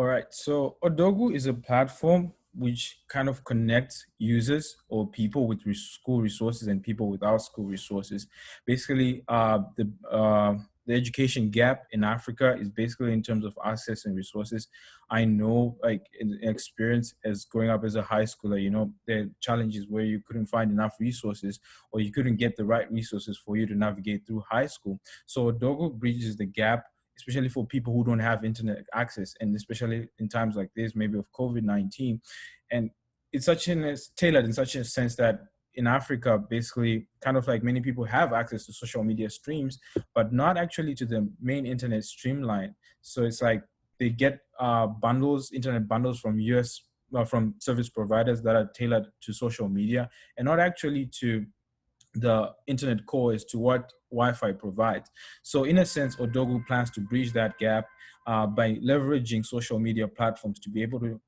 All right. So Odogwu is a platform which kind of connects users or people with school resources and people without school resources. Basically, the education gap in Africa is basically in terms of access and resources. I know, like in experience as growing up as a high schooler, there are challenges where you couldn't find enough resources or you couldn't get the right resources for you to navigate through high school. So Odogwu bridges the gap, especially for people who don't have internet access, and especially in times like this, maybe of COVID-19. And it's tailored in such a sense that in Africa, basically, kind of like many people have access to social media streams, but not actually to the main internet streamline. So it's like they get internet bundles from from service providers that are tailored to social media and not actually to the internet core as to what Wi-Fi provides. So in a sense, Odogwu plans to bridge that gap by leveraging social media platforms to be able to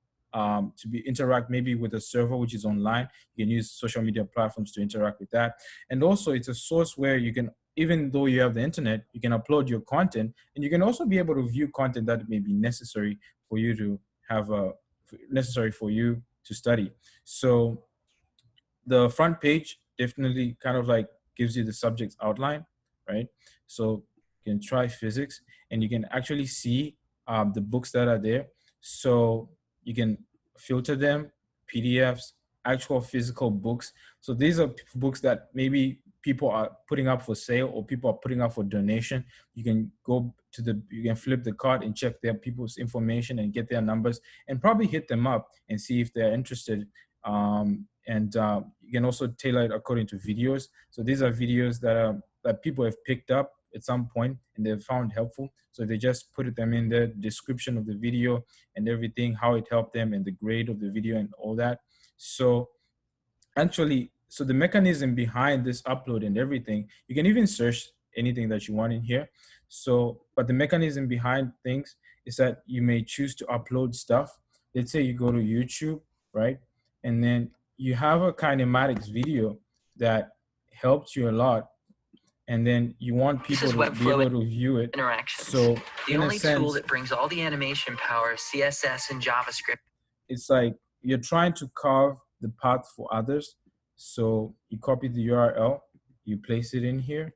interact maybe with a server which is online. You can use social media platforms to interact with that. And also it's a source where you can, even though you have the internet, you can upload your content, and you can also be able to view content that may be necessary for you to necessary for you to study. So the front page definitely kind of like gives you the subject's outline, right? So you can try physics and you can actually see the books that are there. So you can filter them, PDFs, actual physical books. So these are books that maybe people are putting up for sale or people are putting up for donation. You can you can flip the card and check their people's information and get their numbers and probably hit them up and see if they're interested. You can also tailor it according to videos. So these are videos that people have picked up at some point and they've found helpful. So they just put them in the description of the video and everything, how it helped them and the grade of the video and all that. So so the mechanism behind this upload and everything, you can even search anything that you want in here. So, but the mechanism behind things is that you may choose to upload stuff. Let's say you go to YouTube, right? And then you have a kinematics video that helped you a lot, and then you want people to be able to view it. Interactions. So the only tool that brings all the animation power, CSS and JavaScript. It's like you're trying to carve the path for others. So you copy the URL, you place it in here,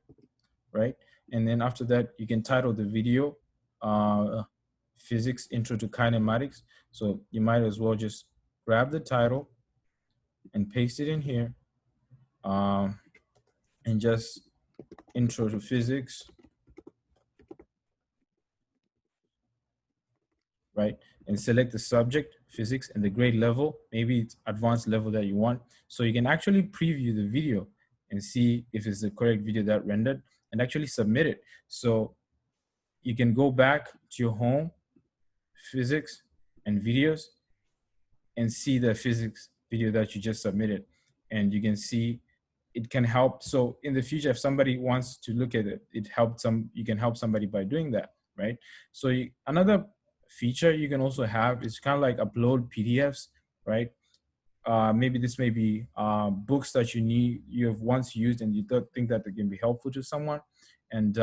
right? And then after that, you can title the video, Physics Intro to Kinematics. So you might as well just grab the title and paste it in here, and just Intro to Physics, right? And select the subject, physics, and the grade level. Maybe it's advanced level that you want. So you can actually preview the video and see if it's the correct video that rendered and actually submit it. So you can go back to your home, physics, and videos, and see the physics video that you just submitted. And you can see it can help. So in the future, if somebody wants to look at it, you can help somebody by doing that, right? So another feature you can also have is kind of like upload PDFs, right? Maybe this may be books that you have once used and you think that they can be helpful to someone, and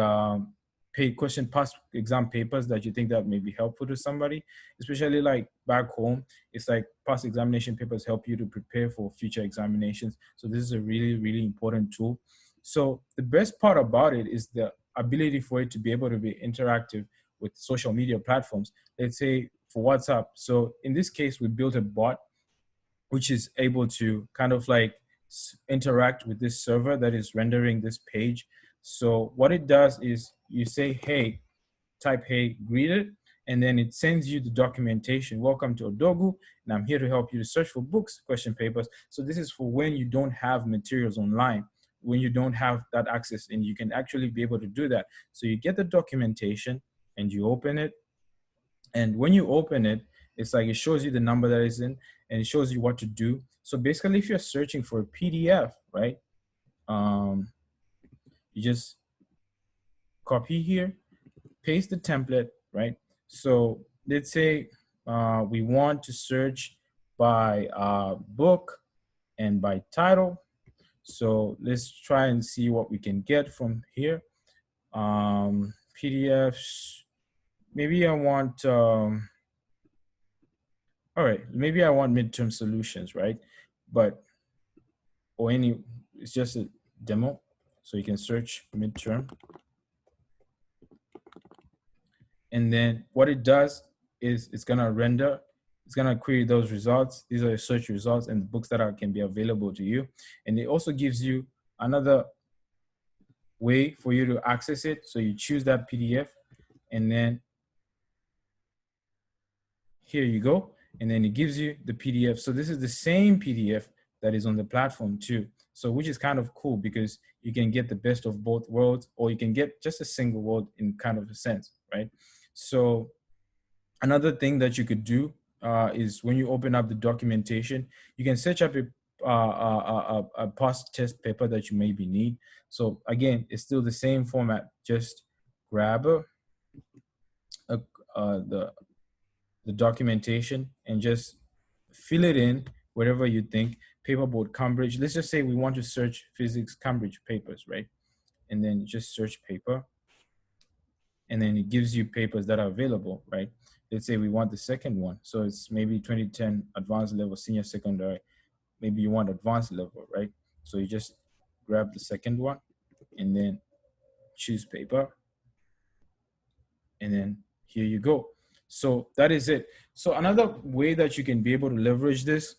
past exam papers that you think that may be helpful to somebody, especially like back home. It's like past examination papers help you to prepare for future examinations. So this is a really, really important tool. So the best part about it is the ability for it to be able to be interactive with social media platforms. Let's say for WhatsApp. So in this case, we built a bot which is able to kind of like interact with this server that is rendering this page. So what it does is you say, hey, type, hey, greet it, and then it sends you the documentation. Welcome to Odogwu, and I'm here to help you to search for books, question papers. So this is for when you don't have materials online, when you don't have that access, and you can actually be able to do that. So you get the documentation and you open it. And when you open it, it's like it shows you the number that is in, and it shows you what to do. So basically, if you're searching for a PDF, right, you just copy here, paste the template, right? So let's say we want to search by book and by title. So let's try and see what we can get from here. PDFs, maybe I want all right, maybe I want midterm solutions, right? But, or any, it's just a demo. So you can search midterm. And then what it does is it's gonna render, it's gonna query those results. These are the search results and the books that can be available to you. And it also gives you another way for you to access it. So you choose that PDF and then here you go. And then it gives you the PDF. So this is the same PDF that is on the platform too. So which is kind of cool because you can get the best of both worlds, or you can get just a single world in kind of a sense, right? So another thing that you could do is when you open up the documentation, you can search up a past test paper that you maybe need. So again, it's still the same format. Just grab the documentation and just fill it in wherever you think. Paperboard Cambridge. Let's just say we want to search physics Cambridge papers, right? And then just search paper. And then it gives you papers that are available, right? Let's say we want the second one. So it's maybe 2010 advanced level, senior secondary. Maybe you want advanced level, right? So you just grab the second one and then choose paper. And then here you go. So that is it. So another way that you can be able to leverage this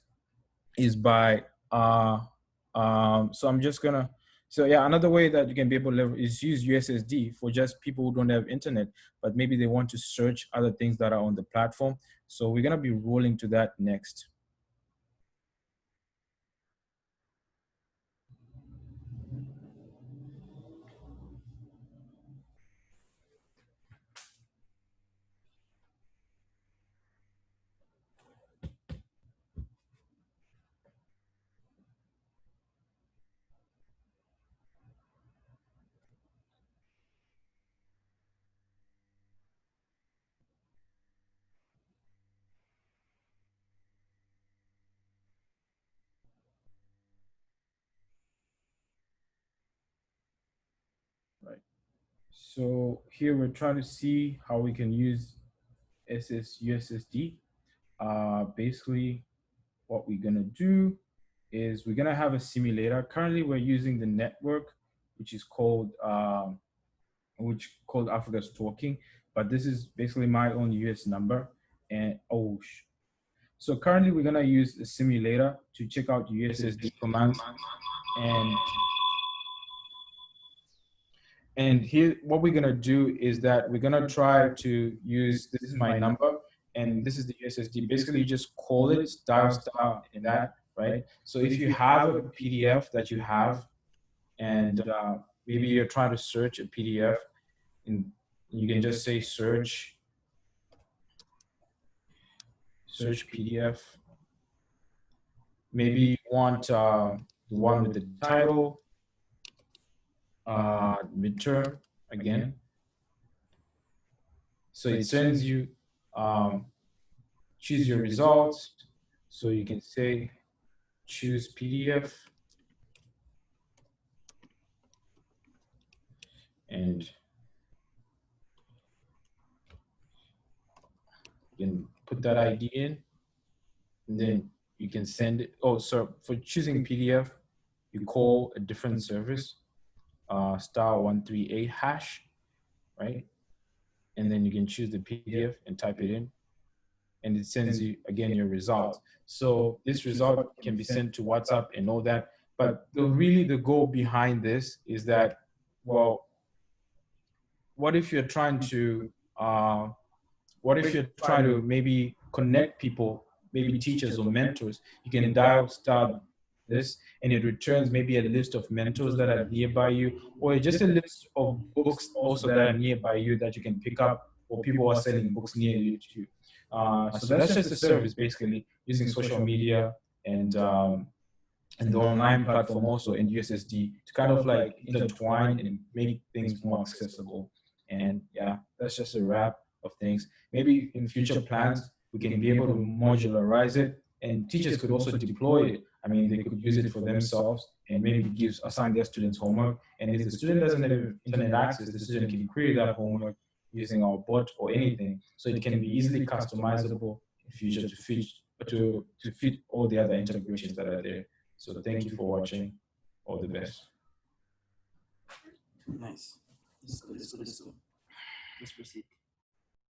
is by, so I'm just gonna, so yeah, another way that you can be able to leverage is use USSD for just people who don't have internet, but maybe they want to search other things that are on the platform. So we're gonna be rolling to that next. Right. So here we're trying to see how we can use USSD. Basically, what we're gonna do is we're gonna have a simulator. Currently, we're using the network, which is called Africa's Talking, but this is basically my own US number. And so currently we're gonna use a simulator to check out USSD commands, and here what we're gonna do is that we're gonna try to use, this is my number and this is the USSD. Basically, you just call it dial star in that, right? So if you have a PDF that you have, and maybe you're trying to search a PDF, and you can just say search PDF. Maybe you want the one with the title, midterm again. So it sends you, choose your results. So you can say choose PDF, and you can put that ID in, and then you can send it. Oh, so for choosing PDF, you call a different service, *138 hash, right? And then you can choose the PDF and type it in, and it sends you again your result. So this result can be sent to WhatsApp and all that. But the goal behind this is that, well, what if you're trying to maybe connect people, maybe teachers or mentors? You can dial star this, and it returns maybe a list of mentors that are nearby you, or just a list of books also that are nearby you that you can pick up, or people are selling books near you too. So that's just a service, basically using social media and the online platform also, and USSD to kind of like intertwine and make things more accessible. And yeah, that's just a wrap of things. Maybe in future plans, we can be able to modularize it, and teachers could also deploy it. I mean, they could use it for themselves and maybe assign their students homework. And if the student doesn't have internet access, the student can query that homework using our bot or anything. So it can be easily customizable in future to to fit all the other integrations that are there. So thank you for watching. All the best. Nice. Let's go. Let's proceed.